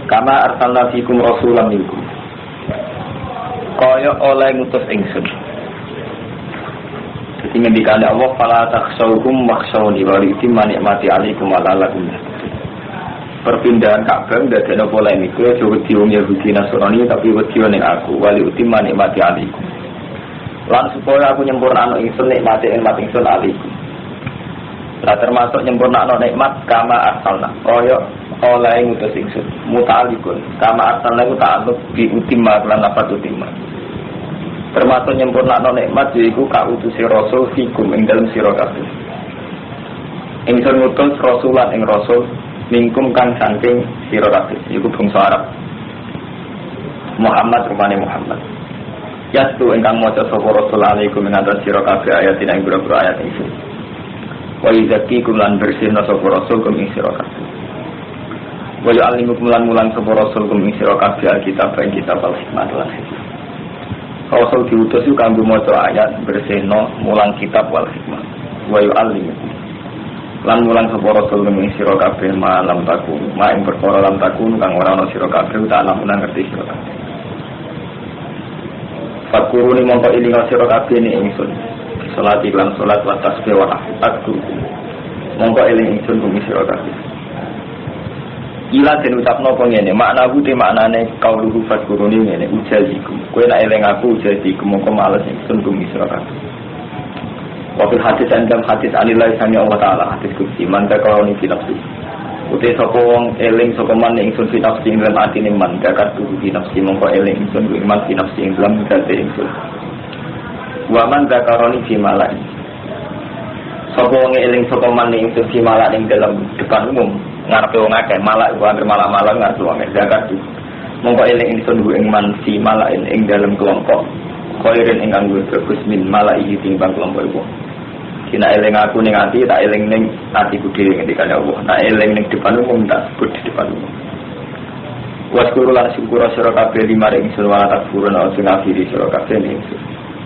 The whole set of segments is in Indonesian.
Kama arsalna fikum rasulan minkum. Kaya oleh ngutus ingsun. Jadi ngendikane Allah fala takhshawhum wakhshawni wa yutimma ni'mati 'alaikum wa la'allakum. Perpindahan Ka'bah ndadekno polemik kuwi aja wedi wong Yahudi Nasrani tapi wedi ning aku wa yutimma ni'mati 'alaikum. Lan supaya aku nyempurnakno ingsun nikmate ingsun 'alaikum. Lah termasuk nyempurnakno nikmat kama arsalna. Kaya oleh ngutus ingsun muta'alliqun kama arsalna ku ta'alluq bi utimma lan lafaz utimma. Termasuk nyempurnakno nikmat yaiku kautusi rasul fikum ing dalem sira kabeh. Ingsun ngutus rasulan ing rasul mingkum kang saking sira kabeh iku bangsa Arab. Muhammad rupane Muhammad. Yaitu ingkang maca sapa rasul alaikum ing atas sira kabeh ayat ing boro-boro ayat ingsun. Wa yuzakkikum lan bersihna sapa rasul kum ing sira kabeh. Wa yu'allimukum lan mulang sapa rasul kum ing sira kabeh alkitab ing kitab al-hikmah lan hikmah. Rasul diutus itu kanggo maca ayat bersihno mulang kitab wal hikmah. Wa yu'allimukum lan mulang sapa rasul ing sira kabeh malam takun ma ing perkara lam takun kang ora ana sira kabeh tak lamun ngerti sira kabeh. Fakuruni mongko iling sira kabeh ni ingsun. Salat lan salat wa tasbih wa tahmid. Mongko iling ingsun kum sira kabeh. Ila den ucapno apa ngene maknaku te maknane kauluhu fakuruni ngene ujazikum kowe nek eling aku ujazikum mongko males ingsun kum sira kabeh. Waktu hadis dalam hadis anilai sami Allah Ta'ala hadis kutsi manda kauni finapsi utai sapa wong eling sapa man ingsun finapsi ing dalam atine man dakat tuhu finapsi mongko eling ingsun iman finapsi ing dalam gate ingsun wa man dakaroni fi malai sapa wong eling sapa man ingsun fi malai ing dalam depan umum ngarepe wong akeh malak wa malak-malak ngarepe wong dakat tuhu mongko eling ingsun ing man fi malai ing dalam kelompok khairin ingkang bagus min malai timbang kelompok iku. Kina eling aku ning ati tak eling ning atiku dhewe ngendikane Allah. Nah eling ning depan umum tak sebut di depan umum. Waskuru lan syukur sira kabeh limare ingsun wala takfurun ana sing akhiri sira kabeh ning ingsun.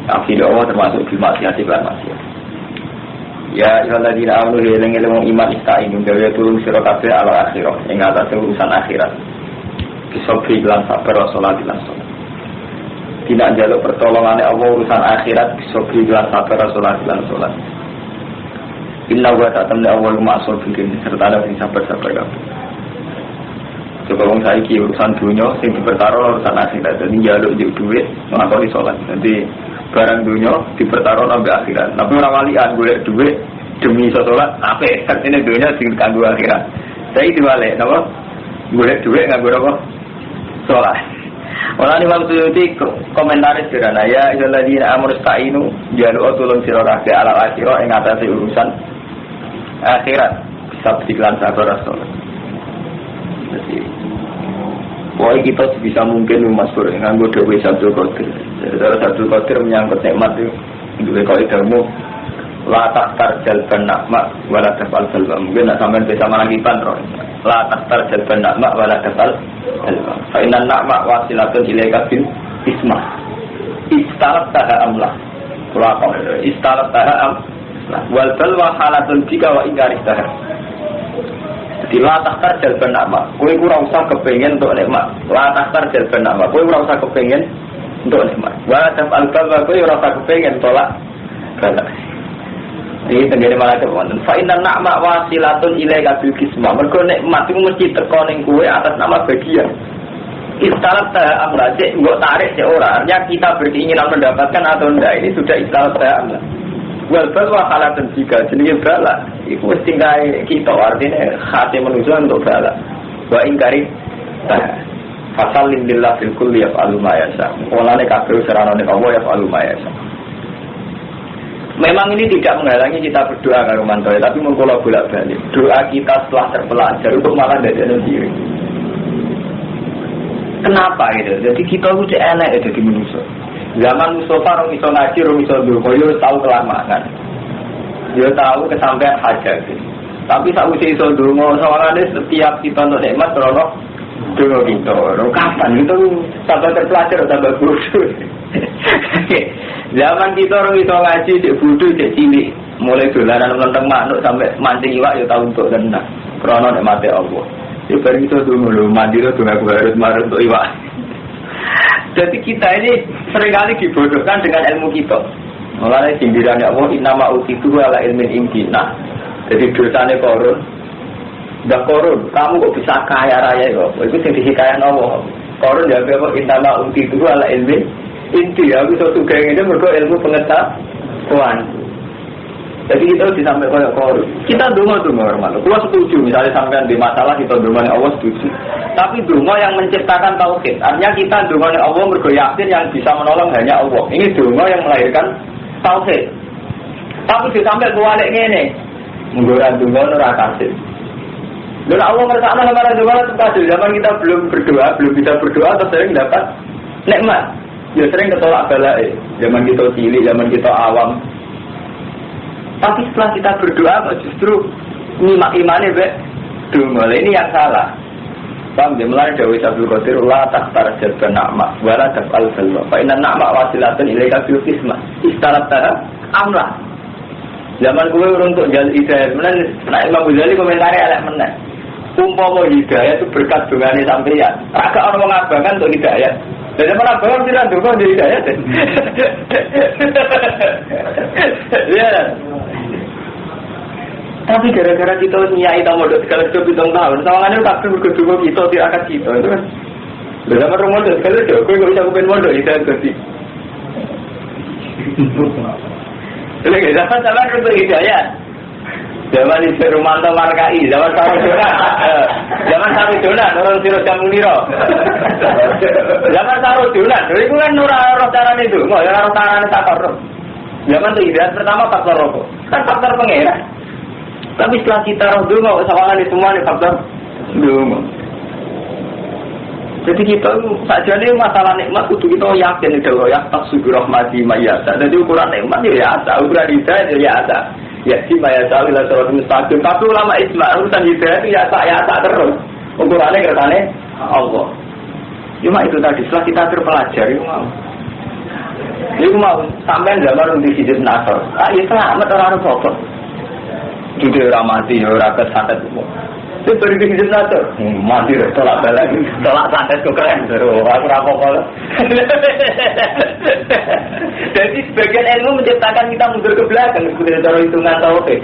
Akhire Allah termasuk bil maksiat lan maksiat. Ya ayyuhalladzina amanu eling-eling iman ista'inu gawe tulung sira kabeh ala akhirah ing atase urusan akhirat. Kisabri lan sabar salat lan salat. Tidak jaluk pertolongannya Allah urusan akhirat kisabri lan sabar salat lan salat. Inna wa ta'tamna awal ma'asur bikin serta ada yang sabar-sabar kabeh. Coba wong saiki urusan dunia sing dipertaruh urusan akhirat. Jadi njaluk njuk dhuwit nglakoni salat. Nanti barang dunia dipertaruh sampai akhirat. Tapi ora walian golek dhuwit demi salat apik. Artine dunia sing kanggo akhirat. Saiki diwalek napa? Golek dhuwit nganggo apa? Salat. Ora ni maksud komentaris sederhana ya alladzina amanu sta'inu njaluk tulung sira kabeh ala akhirah ing atase urusan akhirat sabdiklan sabar rasul. Jadi boy kita bisa mungkin masuk nganggo dewe Sabtu Qadir. Saudara Sabtu Qadir menyangkut nikmat itu duwe kaidamu la tahtar jalban nikmat wala tafal salwa. Mungkin nak sampean bisa manakipan ro. La tahtar jalban nikmat wala tafal salwa. Fa inna nikmat wasilatun ilaika bil isma. Istarat taha amla. Qur'an istarat taha am wal balwa halatun jika wa ingkar istahar. Jadi la tahtar jalban nikmat. Kowe ora usah kepengin untuk nikmat. La tahtar jalban nikmat. Kowe ora usah kepengin untuk nikmat. Wa tafal balwa kowe ora usah kepengin tolak galak. Iki tengene malah wonten. Fa inna nikmat wasilatun ilaika bil kisma. Mergo nikmat iku mesti teko ning kowe atas nama bagian. Istalat amrajek enggak tarik se ora. Artinya kita berkeinginan mendapatkan atau enggak ini sudah istalat amrajek. Wal balwa halatun jika jenenge balak iku wis tinggal kita artinya hati manusia untuk balak wa ingkari fasallim billah fil kulli yaf'alu ma yasha walane kabeh seranane Allah yaf'alu ma yasha. Memang ini tidak menghalangi kita berdoa karo mantoe tapi mengkula bolak-balik doa kita setelah terpelajar untuk malah dadekno diri. Kenapa gitu? Jadi kita itu enak jadi manusia. Zaman Mustafa orang iso ngaji, orang iso durkoyo tahu kelamaan. Dia tahu kesampaian hajat. Tapi saat usia iso durmo, soalnya setiap kita untuk nikmat terlalu durmo kita. Kapan itu sampai terpelajar sampai bodoh. Zaman kita orang iso ngaji, cek bodoh, cek cilik. Mulai dolanan melentang manuk sampai mancing iwak ya tahu untuk tenang. Karena nikmati Allah. Ya bareng itu tuh mandi tuh aku harus marah untuk iwak. Jadi kita ini seringkali dibodohkan dengan ilmu kita. Mulanya sindirannya Allah innama utitu ala ilmin imkina. Jadi dosanya korun. Udah korun, kamu kok bisa kaya raya kok? Itu yang dihikayakan Allah. Korun ya apa innama utitu ala ilmin inti. Aku suatu geng ini mergo ilmu pengetahuan. Jadi kita disampaikan oleh korun. Kita dungo hormat. Kalau setuju, misalnya sampean di masalah kita dungo Allah setuju. Tapi dungo yang menciptakan tauhid. Artinya kita dungo Allah mergo yakin yang bisa menolong hanya Allah. Ini dungo yang melahirkan tauhid. Tapi disampai balik ini, menggoda dungo ora kasih. Dan Allah ngerasa lembaran dungo itu kasih. Zaman kita belum berdoa, belum bisa berdoa, atau sering dapat nikmat. Ya sering ketolak balai. Zaman kita cilik, zaman kita awam. Tapi setelah kita berdoa justru nyimak imannya dungo. Ini yang salah. Paham ya? Mulai Dawi Abdul Qadir la takhtar jadban na'ma wala taf'al salwa fa inna na'ma wasilatun ilaika bil qismah istarata amla. Zaman gue untuk jalur hidayah menan nek Imam Ghazali komentare elek meneh. Umpama hidayah itu berkat dongane sampeyan. Agak ana wong abangan untuk hidayah. Jadi mana abangan tidak donga di hidayah. Ya. Tapi gara-gara kita nyai tamu dok sekali hidup hitung tahun, sawangannya tak berkedua kita tidak akan kita itu kan. Bersama rumah dok sekali hidup, gue nggak bisa kupen modal itu kan sih. Lagi zaman untuk hidayah, zaman di Rumanto Markai, zaman Sarudona, orang Sirot Jamuniro, zaman Sarudona, dulu itu kan roh caran itu, nggak ada roh caran tak korup. Zaman itu hidayah pertama faktor rokok, kan faktor pengeran. Tapi setelah kita roh dungo, sawangan di semua ini faktor dungo. Jadi kita saja ini masalah nikmat kudu kita yakin itu loh ya tak subur rahmati mayasa. Jadi ukuran nikmat ya asa, ukuran hidayah ya asa. Ya si mayasa bila sholat mustaqim. Tapi ulama isma urusan hidayah itu ya asa terus. Ukurannya keretane Allah. Cuma itu tadi setelah kita terpelajari itu mau sampai zaman untuk sijil nasor. Ya selamat orang pokok. Juga orang mati, orang kesantet semua. Itu beri sijil nasor. Mati tolak balik, tolak santet kok keren. Aku rapokol. Jadi sebagian ilmu menciptakan kita mundur ke belakang. Kemudian cara hitungan tauhid.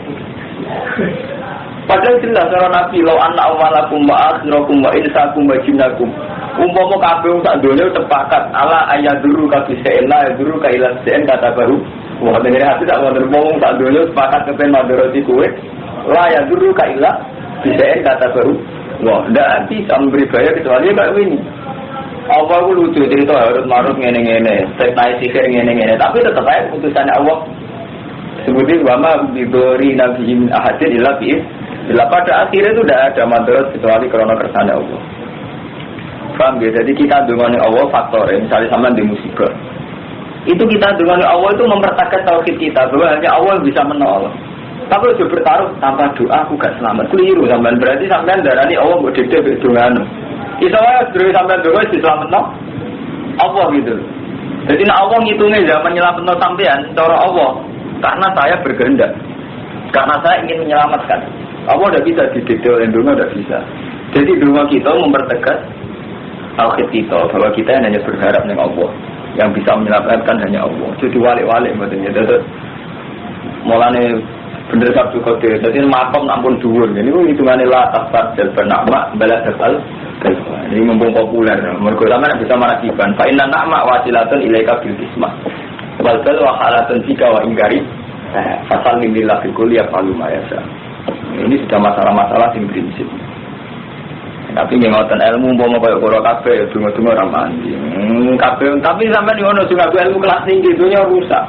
Padahal jelas cara Nabi law anna awalakum wa akhirakum wa insakum wa jinnakum. Umpama kabeh sak donya sepakat ala ayaduru ka bisain la ayaduru ka ila sein kata baru. Wah bener hati tak wonten wong sak donya sepakat kepen madharati kowe. La ayaduru ka ila bisain kata baru. Wah ndak bisa memberi bayar kecuali kayak ini. Apa aku lucu cerita harus marut ngene-ngene, setai sihir ngene-ngene, tapi tetap aja keputusannya Allah. Sebutin wama bidori nabiyyin ahadin illa bi. Bila pada akhirnya itu tidak ada madharat kecuali karena kersane Allah. Paham ya? Jadi kita dengan Allah faktor ya, misalnya sama di musibah. Itu kita dengan Allah itu mempertegas tauhid kita bahwa hanya Allah bisa menolong. Tapi kalau bertaruh tanpa doa aku gak selamat. Keliru sampean, berarti sampean darani Allah mbok dede mek dongane. Iso wae dhewe sampean doa diselametno Allah gitu. Jadi nek Allah ngitungnya zaman nyelametno sampean cara Allah karena saya berkehendak. Karena saya ingin menyelamatkan. Allah tidak bisa didede oleh doa, tidak bisa. Jadi doa kita mempertegas tauhid kita bahwa kita hanya berharap dengan Allah yang bisa menyelamatkan hanya Allah. Jadi walik-walik maksudnya. Jadi mulane bener Abdul Qadir. Jadi makom ampun dhuwur. Ini hitungannya la tasar jal benakma bala dasal. Ini mumpung populer. Mergo sampeyan bisa marakiban. Fa inna na'ma wasilatun ilaika bil ismah. Wal bal wa halatun fika wa ingkari. Fasal lillah fi kulli afalu ma yasha. Ini sudah masalah-masalah sing prinsip. Tapi ngoten ilmu umpama kaya karo kabeh donga-donga ora mandi. Kabeh tapi sampean yo ono sing ilmu kelas tinggi dunya rusak.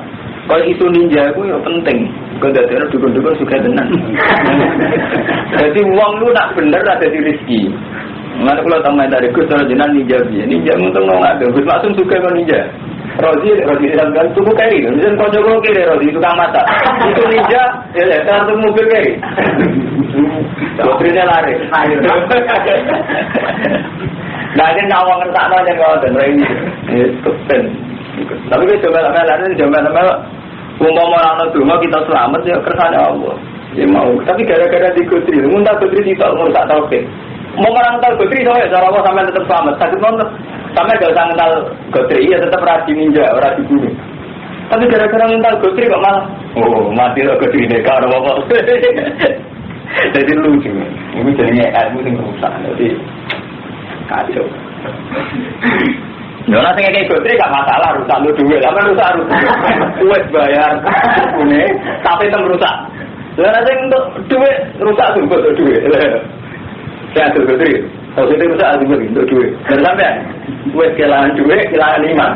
Kaya isu ninja iku yo penting. Kok dadene dukun-dukun suka tenan. Jadi wong lu nak bener ada di rezeki. Mana kula tamai dari Gus jenengan ninja piye? Ninja untung nggak ada. Gus langsung suka karo ninja. Rozi sampean tuku keri. Jeneng kanca-kanca kiri Rozi tukang masak. Itu ninja ya kartu mobil keri. Dokternya lari. Nah, ini awang ngertakno aja ngoten ini. Itu ben. Tapi kita coba lari coba umpama ana donga kita selamat ya kersane Allah. Ya mau. Tapi gara-gara dikutri, muntah kutri tidak ngurus tauhid. Mau orang tahu Godri soalnya cara apa sampai tetap selamat. Sakit nonton sampai gak usah mental Godri ya tetap rasi ninja, rasi bunuh. Tapi gara-gara mental Godri kok malah mati lo Godri nekar apa? Jadi lucu. Ini jadinya ilmu yang rusak. Jadi kacau. Nona sing kayak Godri gak masalah rusak lu duit, sampe rusak duit bayar punya, tapi tem rusak. Nona sing untuk duit rusak tuh untuk duit. Saya tuh Godri, kalau itu rusak untuk duit. Dan sampai duit kehilangan duit, kehilangan iman.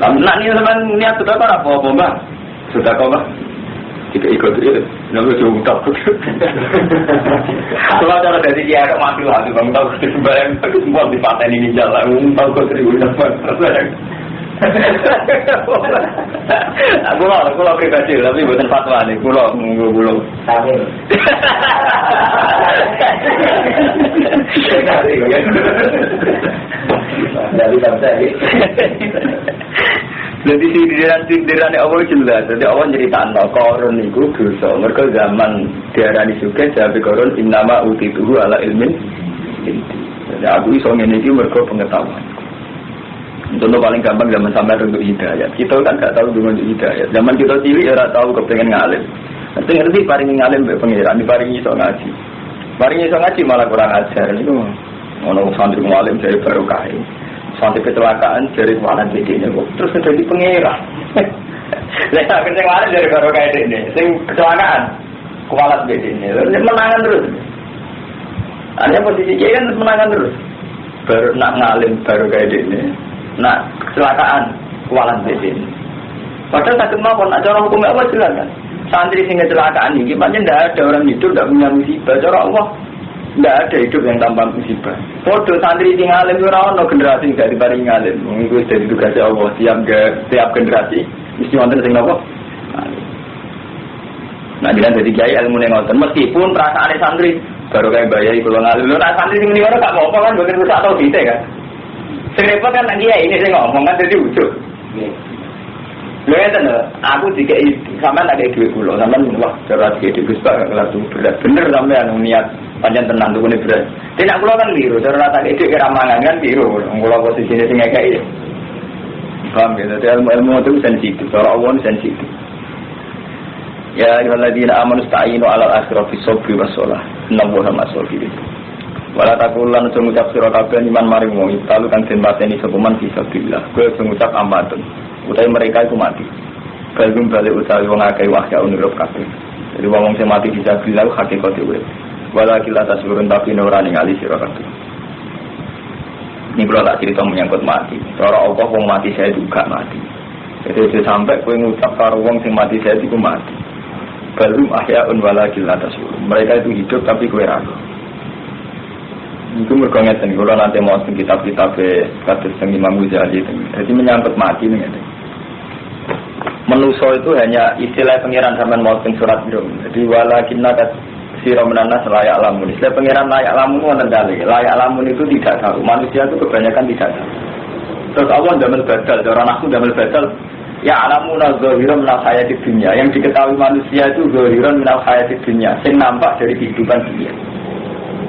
Nak ni sama niat sudah apa bang? Sudah kau bang? Tidak ikut itu, lalu jumpa. Kalau cara dari dia ada mati lah, bang tahu sebenarnya semua di paten ini jalan, tahu kau seribu dapat. Aku lo pribadi, tapi bukan fatwa nih, kulo. Amin. Dari sampai. Jadi sindiran Allah jelas. Jadi Allah ceritakan Korun itu dosa. Mereka zaman diarani juga jadi Korun innama utituhu ala ilmin. Jadi aku iso ngene iki mergo pengetahuan. Contoh paling gampang zaman sampai untuk hidayah. Kita kan gak tahu dengan hidayah. Zaman kita cilik ora tahu kepengen ngalim. Ngerti paringi ngalim mbek pangeran, diparingi iso ngaji. Paringi iso ngaji malah kurang ajar niku. Ono santri ngalim dari barokah. Sampai kecelakaan dari mana bedanya kok terus jadi pengira. Lihat kecelakaan dari baru kayak ini, sing kecelakaan kualat bedanya, menangan terus. Hanya posisi dia kan menangan terus. Baru nak ngalim baru kayak ini, nak kecelakaan kualat bedanya. Padahal sakit maupun nak cara hukum apa jelas kan? Santri sing kecelakaan ini, gimana tidak ada orang hidup tidak punya musibah. Cara Allah tidak ada hidup yang tanpa musibah. Foto santri sing alim ora ono generasi gak diparingi alim. Iku dadi tugas Allah tiap generasi mesti wonten sing napa? Nah, jenengan dadi kiai ilmu ning ngoten meskipun perasaane santri baru kayak bayai kula ngalim. Lho nek santri sing ngene ora gak apa-apa kan mboten rusak tau dite kan. Sing repot kan nek kiai ini sing ngomong kan dadi ujug. Lho enten aku dikai sampean tak duwe kula, sampean wah cara dikai Gus Pak kelas berat. Bener sampean niat panjang tenang tuh ini berat. Tidak pulau kan biru, cara rata itu kira mangan kan biru. Pulau posisinya tinggal kayak itu. Paham ya? Jadi ilmu itu sensitif. Cara Allah sensitif. Ya, ayyuhalladzina amanu ista'inu 'alal asrafi sabri wassalah. Innallaha ma'as-sabirin. Wala taqulan ngucap sira kabeh iman maring wong talu kang den pateni sapa man fisabilillah. Kowe ngucap ampatun. Utawi mereka itu mati. Kalbun balik utawi wong akeh wahya unirup kabeh. Jadi wong sing mati fisabilillah hakikate urip. Walakin atas turun tapi ora ningali sira kabeh. Ini kalau tak cerita menyangkut mati. Cara Allah wong mati saya juga mati. Jadi sampai kowe ngucap karo wong sing mati saya iku mati. Balum ahyaun walakin atas turun. Mereka itu hidup tapi kowe ra. Itu mergo ngeten kula nanti mau kitab-kitab kados sing Imam Ghazali itu. Jadi menyangkut mati ngene. Manusia itu hanya istilah pengiran sampean mau surat Rum. Jadi walakin atas sira menanas layak lamun. Istilah pengiran layak lamun wonten kali. Layak lamun itu tidak tahu. Manusia itu kebanyakan tidak tahu. Terus Allah damel badal, orang nafsu damel badal. Ya alamuna zahiran minal hayatid dunya. Yang diketahui manusia itu zahiran minal hayatid dunya. Sing nampak dari kehidupan dunia.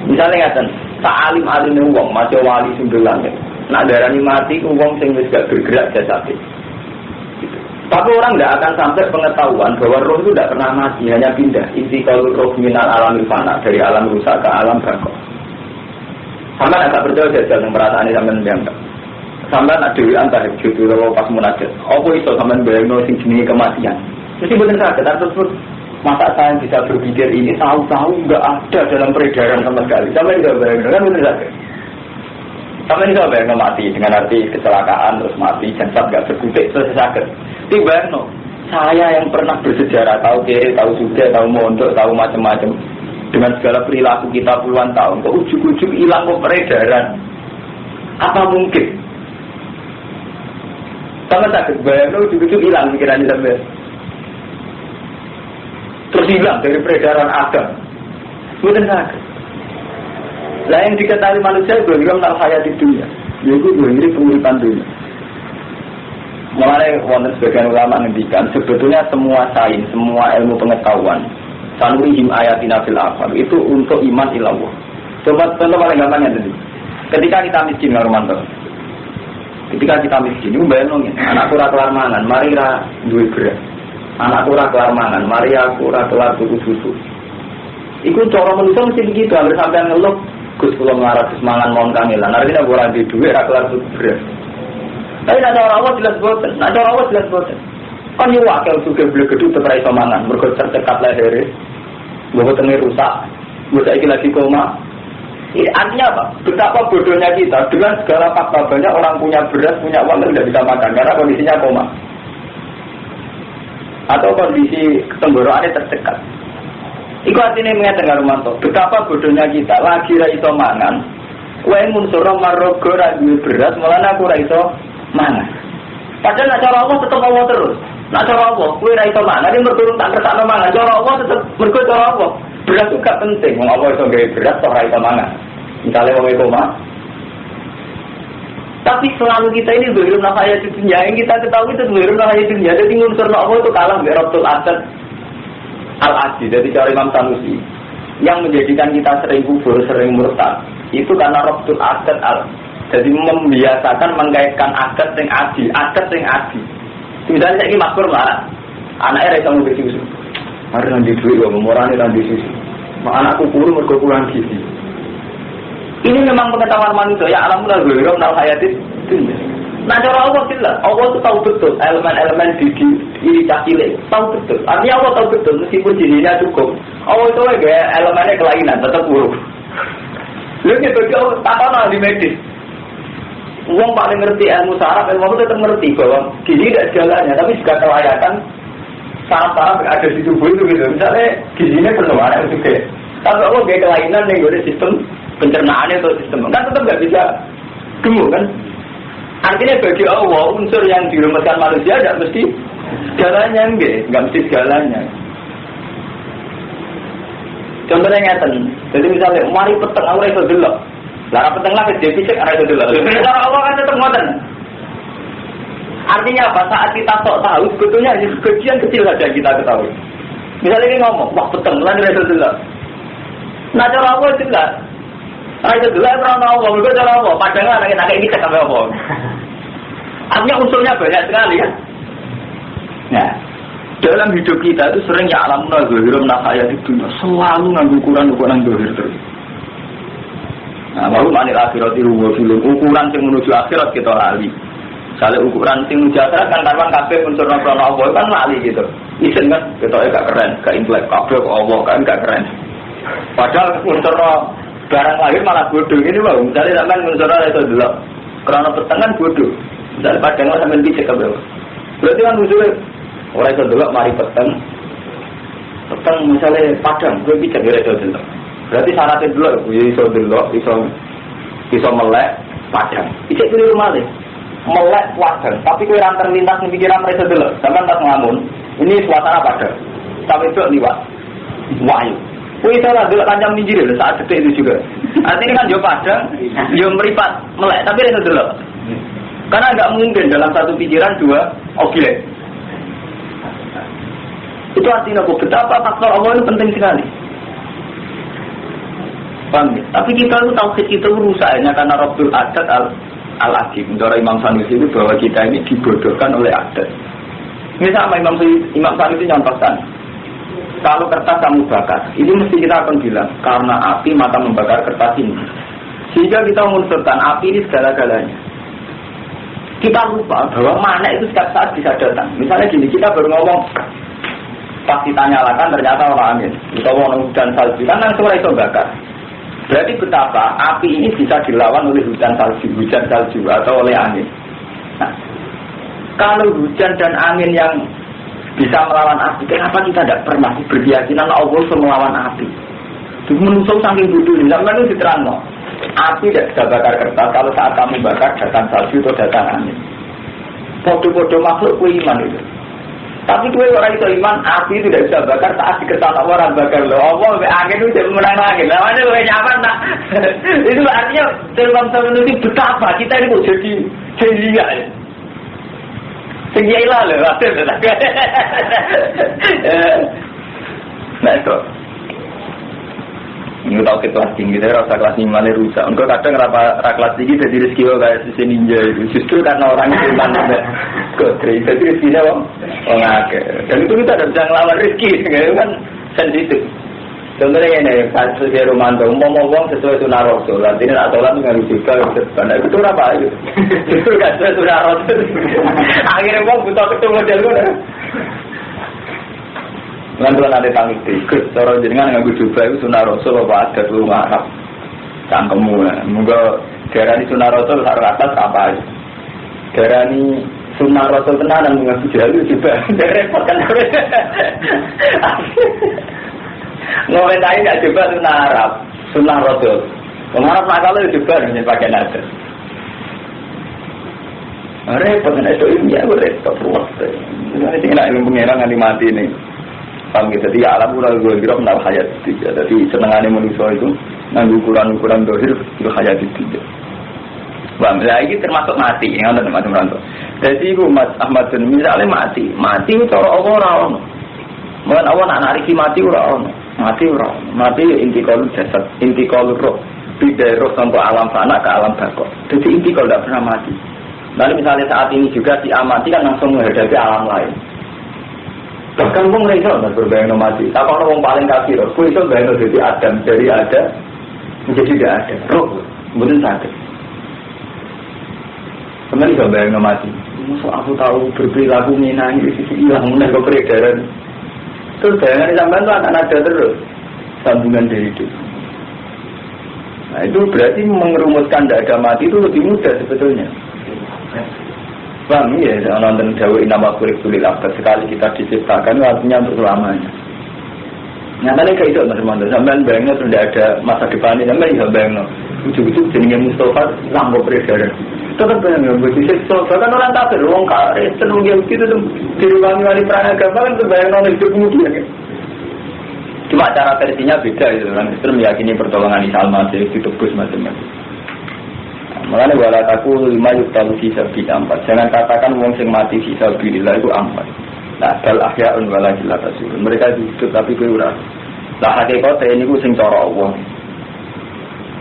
Misalnya ngaten, sa'alim-aline wong maca wali sumber langit. Nak darani mati wong sing wis gak bergerak jasate. Tapi orang tidak akan sampai pengetahuan bahwa roh itu tidak pernah mati, hanya pindah. Intikal roh minal alam fana, dari alam rusak ke alam bako. Sampai agak percaya jajal yang perasaan ini sampai mendiamkan. Sampai ada dewi antah judul roh pas munajat. Apa itu sampai bayang sing jenis kematian? Mesti betul saja. Terus masa saya bisa berpikir ini tahu-tahu nggak ada dalam peredaran sama sekali. Sampai tidak bayang kan betul saja. Sampai tidak bayang mati dengan arti kecelakaan terus mati jasad nggak berkutik terus sakit. Tiba no, saya yang pernah bersejarah, tahu kiri, tahu juga, tahu mondok, tahu macam-macam, dengan segala perilaku kita puluhan tahun, kok ujuk-ujuk hilang kok peredaran? Apa mungkin? Sama sakit bayang no, ujuk-ujuk hilang pikirannya sampai, terus hilang dari peredaran agam, bukan sakit. Lah yang diketahui manusia itu belum tahu hayat di dunia, yaitu ini penguripan dunia. Mulai wonten sebagian ulama ngendikan sebetulnya semua sains, semua ilmu pengetahuan Sanurihim ayatina fil afaq. Itu untuk iman ilallah. Coba contoh paling gampangnya tadi. Ketika kita miskin ya Romanto. Ketika kita miskin, itu bayangin, anakku ora kelar mangan, mari ra duwe beras. Anakku ora kelar mangan, mari aku ora kelar tuku susu. Iku cara manusia mesti begitu, hampir sampean ngeluh, Gus kula nglarat mangan mon kangelan. Artinya ora duwe duwe ra kelar tuku beras. Tapi nek cara Allah jelas boten, nek cara Allah jelas boten. Kan yo akeh sugih blek gedhe ora iso mangan, mergo tercekat lehere. Mbok tenge rusak. Mbok saiki lagi koma. Artinya apa? Betapa bodohnya kita dengan segala fakta banyak orang punya beras, punya uang tidak bisa makan karena kondisinya koma atau kondisi tenggorokannya tercekat. Itu artinya mengatakan Romanto. Betapa bodohnya kita lagi ra iso mangan, wae munsura marogo ra duwe beras, malah aku ra iso mangan. Padahal nek cara Allah tetep Allah terus. Nek cara Allah kowe ra iso mangan, nek mergo tak kersakno mangan, cara Allah tetep mergo cara Allah. Beras itu gak penting, wong apa iso gawe beras ora iso mangan. Misalnya wong koma. Tapi selalu kita ini zahirun nafaya di dunia, yang kita ketahui itu zahirun nafaya di dunia. Jadi unsur Allah itu kalah dari Rabtul Asad Al-Adi. Jadi cara Imam Sanusi yang menjadikan kita sering kufur, sering murtad, itu karena Rabtul Asad jadi membiasakan mengkaitkan adat yang adi, Misalnya saya ini makmur lah, anaknya rasa mau beli susu. Mari nanti duit, memurani nanti susu. Anakku kurang, mereka kurang gizi. Ini memang pengetahuan manusia. Ya alhamdulillah, gue menal hayatin. Nah cara Allah jelas, Allah itu tahu betul elemen-elemen di cacile, tahu betul. Artinya Allah tahu betul, meskipun jinnya cukup. Allah itu kayak elemennya kelainan, tetap buruk. Lu gitu, tak di medis. Uang paling ngerti ilmu saraf, ilmu itu tetap ngerti bahwa gizi tidak segalanya, tapi juga kelayakan saraf-saraf yang ada di tubuh itu gitu. Misalnya gizinya penuh, ada juga. Tapi Allah kayak kelainan yang ada sistem pencernaannya atau sistem kan tetap nggak bisa gemuk kan. Artinya bagi Allah unsur yang dirumuskan manusia tidak mesti segalanya, nggak mesti segalanya. Contohnya ngeten, jadi misalnya mari peteng aku itu dulu, lara peteng lah dia pisek itu dulu. Cara Allah kan tetap ngoten. Artinya apa? Saat kita sok tahu sebetulnya sebagian kecil saja kita ketahui. Misalnya ini ngomong, wah peteng lah itu dulu. Nah cara Allah jelas. Itu dulu orang Allah, mereka cara Allah. Padahal anak-anak ini cek sampai Allah. Artinya unsurnya banyak sekali kan. Nah, dalam hidup kita itu sering ya alamuna zahirum nafaya di dunia. Selalu nganggu ukuran zahir terus. Nah, baru manil akhirat itu ukuran yang menuju akhirat kita lali. Misalnya ukuran yang menuju akhirat kan karena kabeh unsur nafrana Allah kan lali gitu. Isen kan, kita gak keren, gak intelek, kabeh Allah kan gak keren. Padahal unsur barang lahir malah bodoh ini loh. Misalnya sampai unsur itu dulu. Karena pertengahan bodoh. Misalnya padang lah sampai dicek kabeh. Berarti kan unsurnya orang itu dulu mari peteng misalnya padang, gue bisa kira itu dulu. Berarti syaratnya dulu, iso dulu, iso melek padang. Icek dulu rumah deh, melek padang. Tapi gue rantar lintas nih pikiran mereka dulu. Sampai tak ngelamun, ini suasana padang. Sampai itu liwat, wahyu. Gue iso lah dulu panjang minggir saat detik itu juga. Artinya kan jo padang, jo meripat melek, tapi itu dulu. Karena nggak mungkin dalam satu pikiran dua objek. Itu artinya betapa faktor Allah itu penting sekali. Paham ya? Tapi kita itu tauhid kita rusaknya karena Rabbul Adat al-Aqim. Menurut Imam Sanusi itu bahwa kita ini dibodohkan oleh adat. Misalnya Imam Sanusi nyontohkan, kalau kertas kamu bakar, ini mesti kita akan bilang karena api maka membakar kertas ini. Sehingga kita menunjukkan api ini segala-galanya. Kita lupa bahwa mana itu setiap saat bisa datang. Misalnya gini, kita baru ngomong pas kita nyalakan ternyata orang angin kita ngomong hujan salju kan langsung itu bakar. Berarti betapa api ini bisa dilawan oleh hujan salju atau oleh angin. Nah, kalau hujan dan angin yang bisa melawan api, kenapa kita tidak pernah berkeyakinan Allah bisa melawan api? Itu menusuk saking bodohnya. Sampai itu diterang, api tidak bisa bakar kertas. Kalau saat kamu bakar datang salju atau datang angin. Bodoh-bodoh makhluk ku iman itu. Tapi gue orang itu iman, api itu tidak bisa bakar saat dikesan orang bakar loh. Allah angin itu jadi menang angin. Namanya gue nyaman tak? Itu artinya dalam menulis betapa kita ini kok jadi ceria ya. Ceria lah loh. Nah itu. Ini tau ke kelas tinggi, saya rasa kelas 5 ini rusak. Enggak kadang rasa kelas tinggi jadi rezeki kayak sisi ninja itu. Justru karena orang itu mana kodri, jadi rezekinya orang agak. Dan itu kita tidak bisa ngelawan rezeki, kan sensitif. Contohnya ini, kasus di Romanto, ngomong sesuai sunnah Rasul. Artinya nak sholat dengan juga, itu apa itu? Justru gak sesuai sunnah Rasul. Akhirnya orang butuh ketemu model itu. Ngantuan ada tanggung tikus, cara jenengan nganggo jubah itu sunah Rasul apa ada dulu Arab cangkemmu lah. Moga darani sunah Rasul sak atas apa aja. Darani sunah Rasul tenanan nganggo jalu juga. Repot kan. Ngomentari gak coba sunah Arab, sunah Rasul. Wong Arab nak kalau juga dengan pakai nada. Repot kan itu ilmiah repot ruwet. Ini tinggal ilmu pengeran nganti mati nih. Paham gitu, jadi alam ural gue kira mendapat hayat tidak. Jadi senengannya manusia itu nanggu ukuran dohir itu hayat tidak. Paham? Nah ini termasuk mati, yang ada macam rantau. Jadi itu Mas Ahmad bin misalnya mati cara orang. Mungkin awak nak nariki mati orang. Mati intikalu jasad, intikalu roh. Beda roh sampai alam sana ke alam bakok. Jadi intikal tidak pernah mati. Lalu misalnya saat ini juga diamati kan langsung menghadapi alam lain. Bahkan pun mereka sudah berbayang mati. Tak kalau orang paling kafir, pun itu bayang dari Adam, dari ada menjadi tidak ada. Roh, betul sakit. Kemarin juga bayang mati. Masuk aku tahu berperilaku minang di sisi hilang menaik peredaran. Terus bayangan sampai itu akan ada terus sambungan dari itu. Nah itu berarti mengerumuskan tidak ada mati itu lebih mudah sebetulnya. Paham ya, nonton Jawa nama kulit abad sekali kita diciptakan artinya untuk selamanya. Nyatanya kayak itu teman-teman, sampai bayangnya sudah ada masa depan ini, sampai ya bayangnya ujung-ujung jenengnya Mustafa lampu peredaran. Tetap bayangnya begitu, kan orang kafir, orang karet, senang yang gitu tuh diruangi peragama kan terbayang hidup kemudian ya. Cuma cara versinya beda itu, orang Islam meyakini pertolongan Isa Al-Masih ditebus macam-macam. Makanya wala taku 5 yuktalu fi sabilillah 4. Jangan katakan wong sing mati fi sabilillah itu 4. Nah, bal ahyaun wala jilatasur. Mereka hidup tapi kowe ora. Lah hakikate niku sing cara Allah.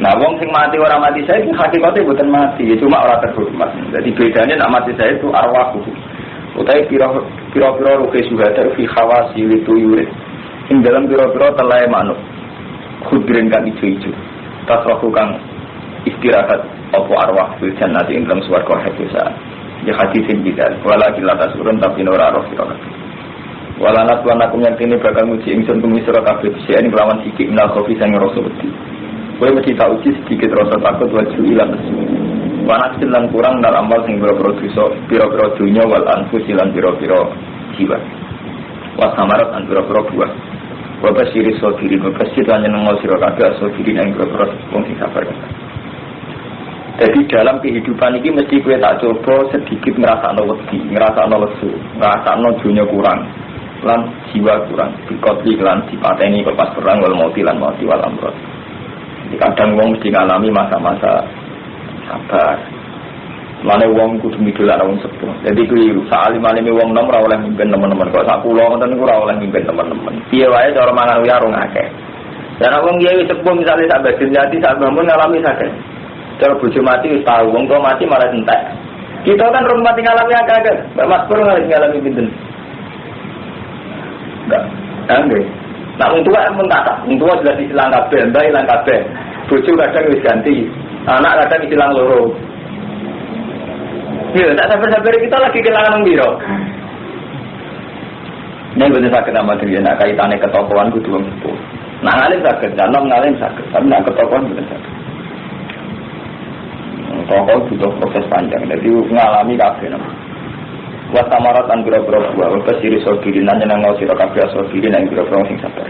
Nah, wong sing mati ora mati saya hakikate mboten mati, ya cuma ora terhormat. Jadi bedanya nak mati saya itu arwahku. Utai pira-pira ruhe suhada fi khawasi lituyure. Ing dalam pira-pira telai manuk. Khudrin kan ijo-ijo. Tasrahu kang istirahat apa arwah fil jannati ing dalam swarga hadisa ya hadisin bidal wala kilata surun tapi ora roh sira wala natwan aku nyantine bakal nguji ingsun kumisra kabeh sing kelawan sikik minal khofi sang rasa wedi kowe mesti tak uji sedikit rasa takut waju ilang wana silang kurang dal amal sing pira-pira dosa pira-pira dunya wal anfus lan pira-pira jiwa wa samarat an pira-pira buah wa basyiri sadirin wa basyir lan nyeneng sira kabeh sadirin ing pira-pira wong sing sabar. Jadi dalam kehidupan ini mesti gue tak coba sedikit ngerasakno wedi, ngerasakno lesu, ngerasakno dunia kurang, lan jiwa kurang, dikotli lan dipateni lepas perang wal mauti lan mauti wal amrod. Jadi kadang wong mesti ngalami masa-masa sabar. Mane wong kudu midolan wong sepuh. Jadi kuwi salim-alime wong nom ora oleh mimpin teman-teman. Kok sak kula ngoten niku ora oleh mimpin teman-teman. Piye wae cara mangan uya rong akeh. Dan wong kiai sepuh misale sak badhe jati sak bangun ngalami sakit. Cara bojo mati wis tahu, wong tua mati malah entek. Kita kan rumah tinggal ngalami agak-agak. Mbak Mas Pur ngalami pinten? Enggak. Nah, wong tua pun tak. Wong tua jelas istilah kabeh, mbak ilang kabeh. Bojo kadang wis ganti. Anak kadang istilah loro. Ya, tak sabar-sabar kita lagi kehilangan wong piro. Nek bener sakit nama dhewe nek kaitane ketokohan kudu wong sepuh. Nak ngalim saged, dalam ngalim saged, tapi nak ketokohan bener saged. Tokoh butuh proses panjang, jadi mengalami kabeh nama. Buat tamarat an biro-biro buah, lepas diri sobirin, nanya nangau siro kabeh sobirin, yang biro-biro sing sabar.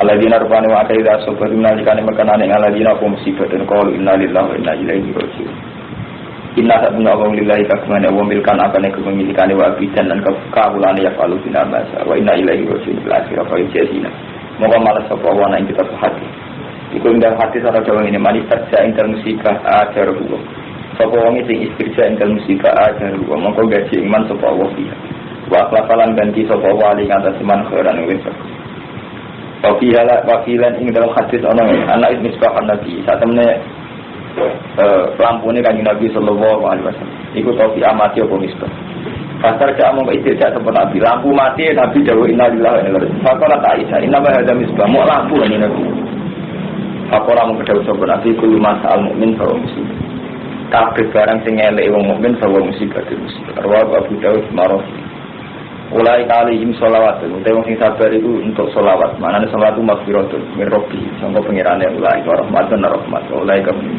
Aladina rupani wa akaidah sobirin, nalikani makanan yang aladina aku musibah, dan qalu inna lillahi wa inna ilaihi raji'un. Inna sabuna awam lillahi kakumani awam milkan akane kepemilikani wa abidan dan kekawulani yakfalu bina masa, wa inna ilaihi raji'un bil akhirah fa yujazina. Moga malas sapa wana yang kita sehati. Iku indah hati sarah jawang ini manisat sa'intal musibah ajar hukum. Sapa wong sing istirja intal musibah ajar hukum. Mongko gaji iman sapa Allah fiha. Wa akhlafalan ganti sapa wali ngatas iman khairan wis. Wakilan ing dalam hadis ana anak misbah Nabi. Saat temene lampune Kanjeng Nabi sallallahu alaihi wasallam. Iku topi amati apa misbah. Pasar jak mung istirja sapa Nabi. Lampu mati Nabi dawuh innalillahi wa inna ilaihi raji'un. Faqala Aisyah inna hadza misbah mau lampu ini Nabi. Faqala mung kedawuh sapa Nabi kullu masal mukmin fa muslim. Kabeh barang sing elek wong mukmin fa musibah musibah. Rawahu Abu Dawud marah. Ulai kali im sholawat, untuk sing sabar itu untuk sholawat. Maknanya sholawat itu maghfiratun min Rabbi, sangka pengirannya ulai warahmatun rahmat. Ulai kami.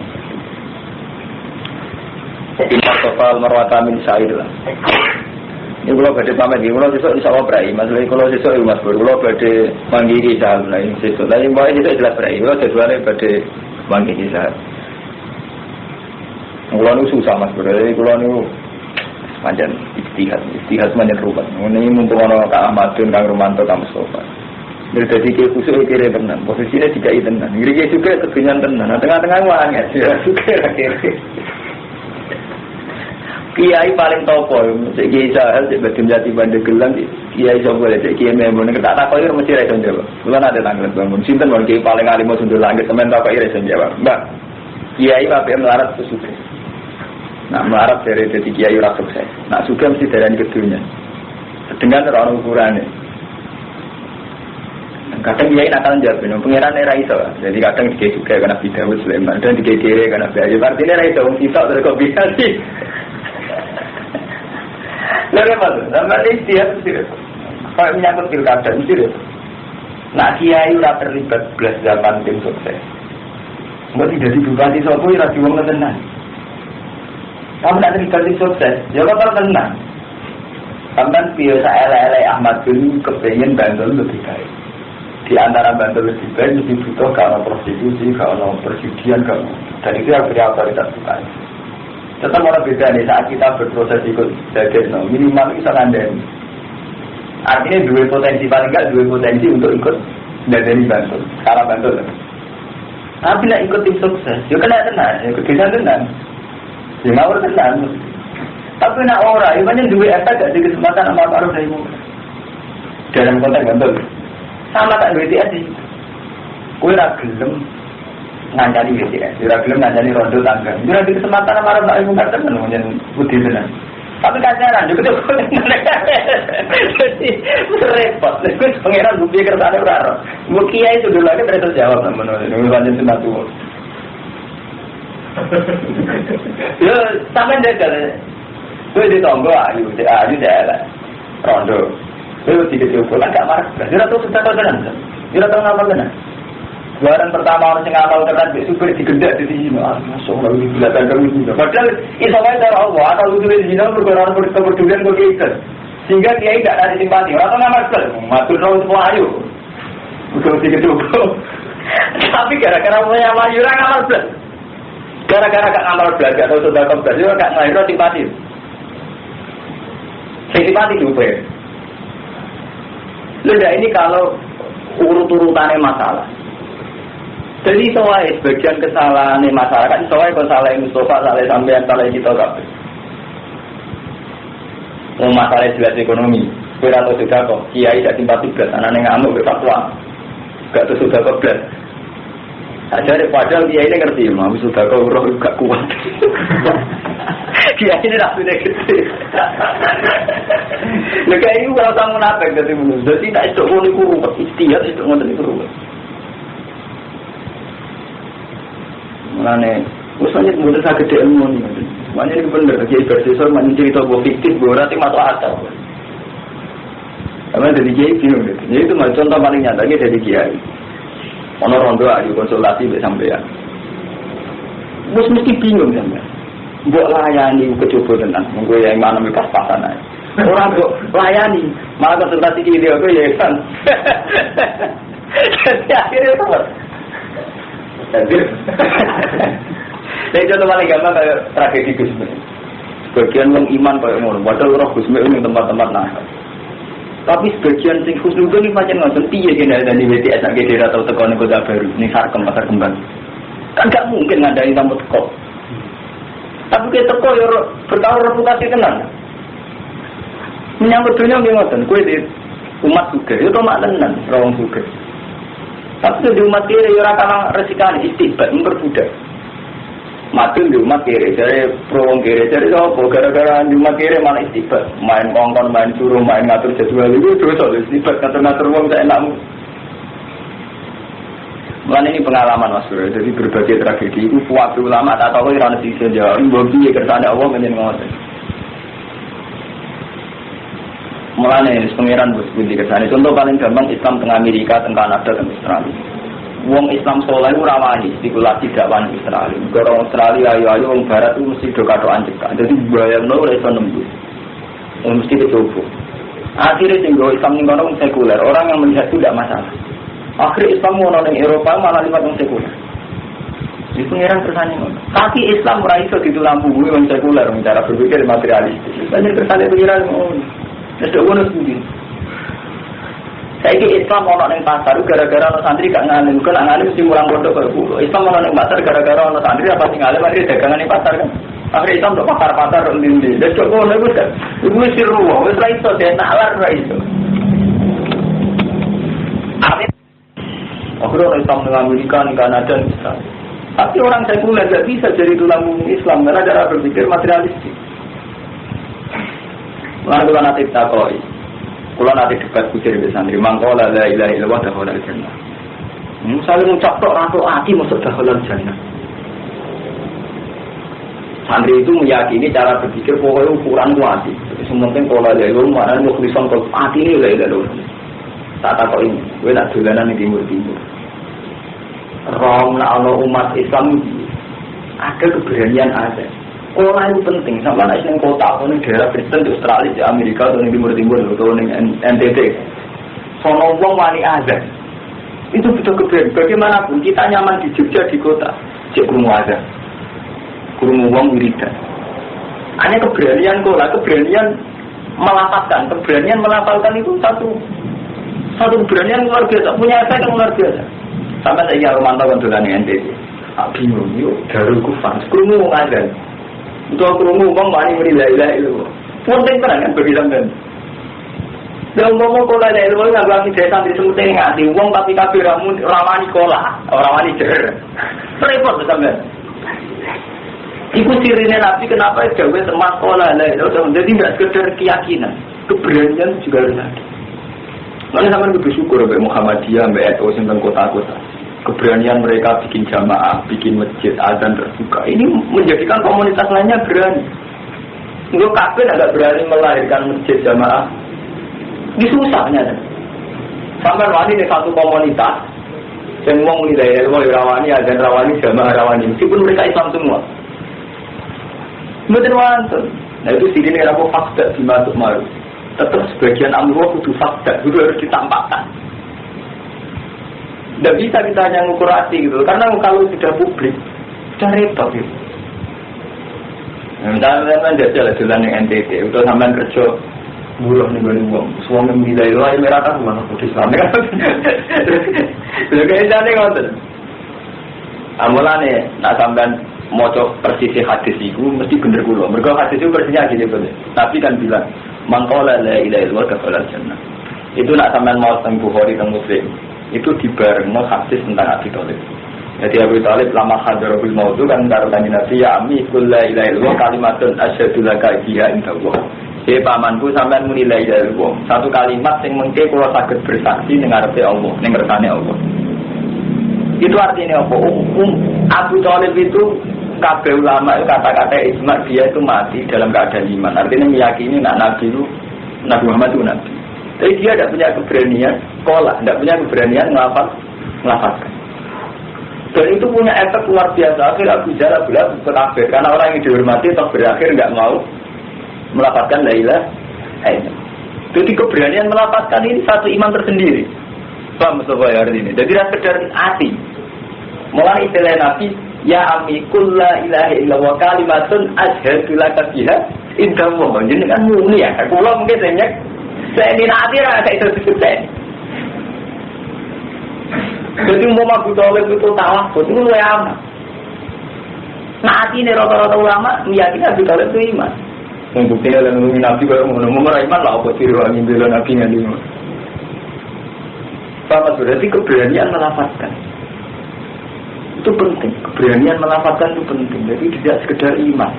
Inna sofal marwata min sa'ir lah. Ini kalau badai pamit, kalau besok insya Allah berai. Maksudnya kalau besok itu mas bro, kalau badai manggiri sahal lah ini besok. Tapi bahwa besok jelas berai. Kalau jadwalnya badai manggiri sahal. Kalau itu susah mas bro, jadi kalau itu panjang istihad panjang rubat. Ini mumpung orang Kak Ahmadun, Kang Romanto, Kang Mustafa. Dari tadi ke khusus kiri tenan, posisinya tiga tenan. Kiri juga ketunyan tenan. Nah tengah-tengah wangan ya, juga kiri. Kiai paling topo, cek Kiai Sahal, cek Badim Jati Bandegelang, Kiai Sobo, cek Kiai Memon. Kita tak tahu mesti reson jawab. Bukan ada tanggal bangun. Sinten mon Kiai paling alim sundul langit, teman tak tahu reson jawab. Mbak, Kiai apa melarat sesuka. Nah melarat dari Kiai ora sukses. Nah suka mesti darani kedunya. Dengan orang ukurannya. Kadang Kiai nakal jawab, pengiran era itu. Jadi kadang Kiai suka karena Bidawud Sulaiman dan Kiai kiri karena Bayu. Artinya era itu orang kita terus kok bisa sih. Lalu apa tu? Nama dia mesti. Kalau menyangkut pilkada mesti. Nak Kiai ora terlibat belas zaman tim sukses. Enggak tidak dibukati sopo ora diwong tenan. Kamu nak terlibat tim sukses, ya kok tenang. Sampeyan biasa ele-ele Ahmad bin kepengen Bantul lebih baik. Di antara Bantul lebih baik lebih butuh kalau prostitusi, kalau perjudian, kalau dan itu yang beri otoritas bukan. Tetap orang beda nih saat kita berproses ikut bagian minimal bisa ngandani. Artinya dua potensi paling enggak dua potensi untuk ikut dari Bantul, skala Bantul. Tapi nak ikut tim sukses, ya kena tenang, ikut bisa tenang, ya ngawur tenang. Tapi nak orang, itu banyak dua efek gak di kesempatan sama paruh dari muka. Dalam konteks Bantul, sama tak duit dia sih. Kue ragilem ngancani BTS, gelem ngancani rondo tangga. Itu nanti kesempatan sama orang ilmu kata menunjukkan budi benar. Tapi kacaran juga tuh, jadi repot. Itu pangeran bukti kertasnya berapa? Mukia itu dulu lagi berita jawab menurut lanjut sematu. Yo, sampai jaga. Itu di tonggo ayu jalan rondo. Itu tiga cukup, agak marah. Dia tahu sudah tahu benar, dia tahu apa benar. Buaran pertama orang yang ngapal ketat super digendak di sini, masuk lagi belakang kami juga. Padahal isomnya cara Allah atau usul di sini berkoran berkepedulian begitu, sehingga dia tidak ada simpati. Orang ngamal sel, matur tahu semua ayu, usul tiga cukup. Tapi gara-gara punya amal orang ngamal sel, gara-gara gak ngamal belajar atau sudah kembali juga gak ngelahirin simpati. Simpati juga. Lihat ini kalau urut-urutannya masalah. Jadi soalnya sebagian kesalahan masyarakat, soalnya kalau salah Mustafa, salah sampean, salah kita kabeh. Masalah jelas ekonomi, kira atau sudah kok kiai tidak simpati belas, anak ngamuk berfatwa, gak tuh sudah kok belas. Aja padahal kiai ini ngerti, mau sudah kok roh gak kuat. Kiai ini rasanya gede. Lega ini kalau kamu nafek jadi menurut, jadi tidak itu boleh kurung, istihad itu nggak boleh kurung. Mulane, usahanya mudah sakit di ilmu ni. Maknanya ini benar, kiai bersisor macam cerita buah fiktif, buah rati masuk akal. Karena dari kiai bingung gitu. Jadi itu contoh paling nyata dari kiai. Ono rondo ayu konsultasi sampai ya. Mesti bingung sampai. Buat layani kecoba tenang, mungkin yang mana pas-pasan aja. Orang buat layani, malah konsultasi dia aku ya kan. Jadi akhirnya apa? Jadi contoh paling gampang kayak tragedi Gusmi. Sebagian orang iman kayak ngono, padahal roh Gusmi ini tempat-tempat nakal. Tapi sebagian sing khusnudon ini macam ngoten piye kena dari BTS nek daerah atau tekan kota baru ning Sarkem pasar kembang. Kan gak mungkin ngandani tamu teko. Tapi kita teko yo bertaruh reputasi tenan. Menyambut dunia nggih ngoten, kowe di umat juga, itu mak tenan, rawang juga. Tapi di umat kiri orang kalah resikan istibat memperbudak. Mati di umat kiri, jadi pro kiri, jadi apa? Gara-gara di umat kiri malah istibat, main kongkon, main suruh, main ngatur jadwal itu dosa. Istibat ngatur-ngatur uang saya enakmu. Mulanya ini pengalaman Mas Bro, jadi berbagai tragedi itu waktu ulama tak tahu irana sisi jauh, bobi kersane Allah menjadi ngotot. Mulanya pengiran bos bunyi kersane. Contoh paling gampang Islam tengah Amerika, tengah Kanada, tengah Australia. Wong Islam soleh itu rawani, spekulasi dakwan Australia. Orang Australia ayo wong Barat itu mesti doa-doa cekak. Jadi bayang no oleh nembus, mesti dicoba. Akhirnya tinggal Islam ini orang sekuler, orang yang melihat itu tidak masalah. Akhirnya Islam mau nonton Eropa malah lima orang sekuler. Di pengiran kersane ngono. Tapi Islam ora iso ditulampu wong sekuler, cara berpikir materialistis. Banyak kersane pengiran ngono. Wis ono sendiri. Saiki Islam ono ning pasar gara-gara ono santri gak ngalim, kok ngalim mesti mulang pondok karo kulo. Islam ono ning pasar gara-gara ono santri apa sing ngalim akhire dagangan ning pasar kan. Akhire Islam tok pasar-pasar ndi-ndi. Wis kok ngono iku kan. Iku wis ruwah, wis ra iso nalar ra iso. Akhirnya Islam dengan Amerika, Kanada, Israel. Tapi orang sekuler tidak bisa jadi tulang Islam karena cara berpikir materialistik. Lalu kalau nanti takoi, kalau nanti debat kusir di santri, mangkola la ilaha illallah dakhala al-jannah. Misalnya ngucap tok ratu hati masuk dakhala al-jannah. Santri itu meyakini cara berpikir pokoknya ukuran hati. Sementing kalau la ilaha illallah mana mukhlishon kalau hati ini la ilaha illallah. Tak takoi, gue nak dolanan di timur-timur. Romna Allah umat Islam ada keberanian ada. Orang itu penting. Sama nasi yang kota, atau di daerah Kristen di Australia, di Amerika, atau di Timur-Timur, atau di NTT. Sono wong wani ada. Itu betul keberanian. Bagaimanapun kita nyaman di Jogja di kota, cek kurung ada, kurung wong wiridan. Hanya keberanian kola, keberanian melafalkan. Keberanian melafalkan itu satu keberanian luar biasa. Punya efek yang luar biasa. Sampai saya Romanto kondolan NTT. Bingung, yuk darul kufan. Krungu ada. Untuk krungu wong wani la ilaha illallah. Penting kan bagi sampean. Dan ngomong kola la ilaha illallah nggak bisa sampai semute ngati wong tapi kabeh ramani kola, ora wani der. Repot sampean. Iku sirine Nabi kenapa gawe teman kola la ilaha illallah. Jadi enggak sekedar keyakinan, keberanian juga harus ada. Makanya sampean kudu syukur mbek Muhammadiyah, mbek NU sing teng kota-kota. Keberanian mereka bikin jamaah, bikin masjid, azan terbuka. Ini menjadikan komunitas lainnya berani. Enggak kabeh agak berani melahirkan masjid jamaah. Ini susahnya. Sampai wani di satu komunitas yang wong nilai ilmu rawani, azan rawani, jamaah rawani. Meskipun mereka Islam semua. Mboten wonten. Nah itu sirine apa fakta dimasuk maru. Tetap sebagian amruh kudu fakta, kudu harus ditampakkan. Tidak bisa kita hanya ngukur hati gitu, karena kalau sudah publik, sudah repot gitu. Misalnya kan jajal jalan yang NTT, udah sampai kerja buruh nih gue uang, suami menilai lo aja merata sama putih Islam kan? Jadi jadi ngotot. Amulane, nak sampai mau coba persisi hadis itu mesti bener kulo. Mereka hadis itu persisnya gini bener. Tapi kan bilang, mangkola la ilaha illallah dakhala jannah. Itu nak sampai mau teng Bukhari teng Muslim. Itu dibarengno hadis tentang Abi Thalib. Jadi Abi Thalib lama hadarul maut kan karo kanjeng Nabi ya ammi kul la ilaha illallah kalimatun asyhadu laka biha indallah. He pamanku sampean muni la ilaha illallah. Satu kalimat sing mengke kula saged bersaksi ning ngarepe Allah, ning ngersane Allah. Itu artinya apa? Abu Thalib itu kabeh ulama itu kata-kata ijma dia itu mati dalam keadaan iman. Artinya meyakini Nabi itu Nabi Muhammad itu Nabi. Tapi dia tidak punya keberanian sekolah, tidak punya keberanian melafalkan. Dan itu punya efek luar biasa. Akhirnya Abu Jahal berkafir karena orang yang dihormati atau berakhir nggak mau melafalkan la ilaha illallah. Jadi keberanian melafalkan ini satu iman tersendiri. Paham Mustafa ya hari ini. Jadi tidak sekedar hati. Mulai istilah Nabi, ya ami kul la ilaha illallah kalimatun asyhadu laka biha indallah. Jadi kan muni ya. Kalau mungkin saya dinati lah saya itu saya. Jadi mau Abu Thalib itu tawakal itu luar biasa. Nanti nih rata-rata ulama meyakini Abu Thalib itu iman. Membuktikan dalam Nabi baru mau iman lah apa sih orang yang bela Nabi nggak Paham berarti keberanian melafazkan itu penting. Keberanian melafazkan itu penting. Jadi tidak sekedar iman.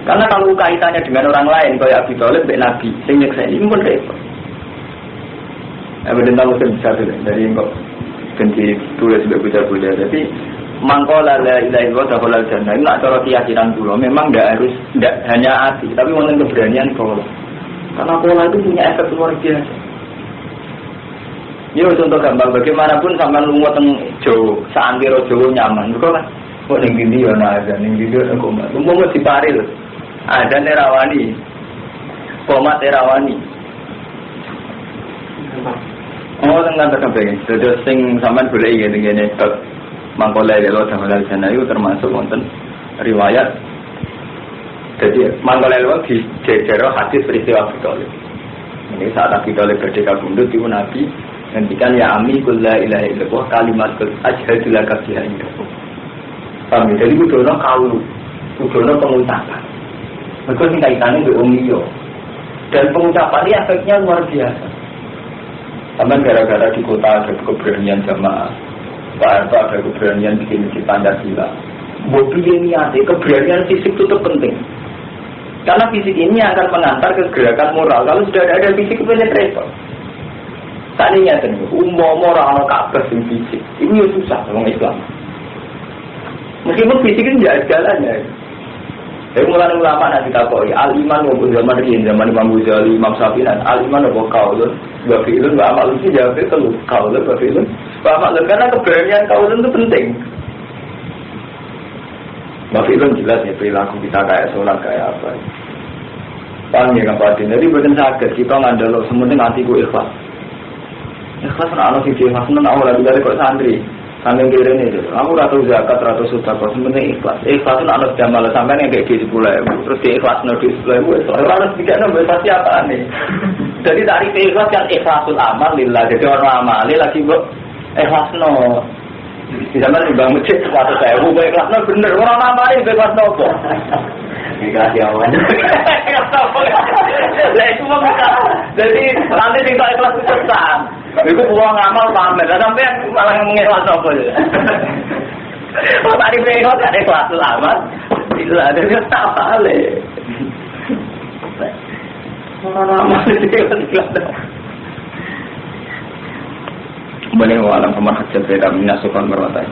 Karena kalau kaitannya dengan orang lain, kayak Abi Thalib, Nabi, sing nyeksa ini pun repot. Benar mungkin bisa dari kok ganti tulis berbeda-beda. Jadi mangkola la ilaha illallah dakhalal jannah. Ini cara keyakinan dulu. Memang tidak hanya hati, tapi wonten keberanian pola. Karena pola itu punya efek luar biasa. Ini contoh gampang, bagaimanapun sampai lunga teng Jawa, saantira Jawa nyaman, kok kan? Kok ning ndi ya ana azan, ning ndi kok mbak. Umpama diparil. Azan terawani. Qomat terawani. Oh, tengah terkabeh. Terus sing sampean golek ngene-ngene bab mangkole lelo damelal jana itu termasuk wonten riwayat. Jadi mangkole lelo dijero hadis peristiwa Abi Thalib. Ini saat Abi Thalib badhe kabundut iku Nabi ngendikan ya ami kul la ilaha illallah kalimatul asyhadu laka biha illallah. Paham jadi kudono kaulu, kudono pengucapan. Mergo sing kaitane mbek wong liya. Dan pengucapan ini efeknya luar biasa. Sampai gara-gara di kota ada keberanian jamaah, Pak Arto ada keberanian bikin masjid Pancasila. Mobil ini ada keberanian fisik itu penting. Karena fisik ini akan mengantar ke gerakan moral. Kalau sudah ada fisik itu repot. Tadinya orang orang Ka'bah yang fisik ini susah orang Islam. Meskipun fisik itu tidak jalannya. Saya mulai ulama nanti takoi al iman maupun zaman ini zaman Imam Ghazali, Imam Syafi'i al iman maupun kaulun, wafilun, wa amalun sih jawabnya kalau kaulun, wafilun, wa amalun karena keberanian kaulun itu penting. Wafilun jelas ya perilaku kita kayak sholat kayak apa. Paham ya kapatin. Jadi bukan sakit kita ngandalo semuanya hatiku ikhlas. Ikhlas nak sih ikhlas nak awal lagi dari kok santri. Sampai kira ini, aku ratu zakat, ratu sedekah, sebenarnya ikhlas. Ikhlas itu anak jamal sampai yang kayak di 10.000, terus di ikhlas di 10.000, harus tidak nambah pasti apa nih? Jadi tarif ikhlas kan ikhlasul amal lillah, jadi orang amali lagi bu ikhlas no. Di zaman di bang masjid 100.000, ikhlas no bener orang amali ikhlas no kok. Ikhlas ya awan. Ikhlas no. Lah itu mah jadi nanti tinggal ikhlas pesan. Itu uang amal pamer, sampai malah mengikhlas apa ya? Kalau tadi mengikhlas ada ikhlas amal, tidak ada yang apa le. Orang amal itu ikhlas. Boleh walang kemana hajat beda minasukan berwatai.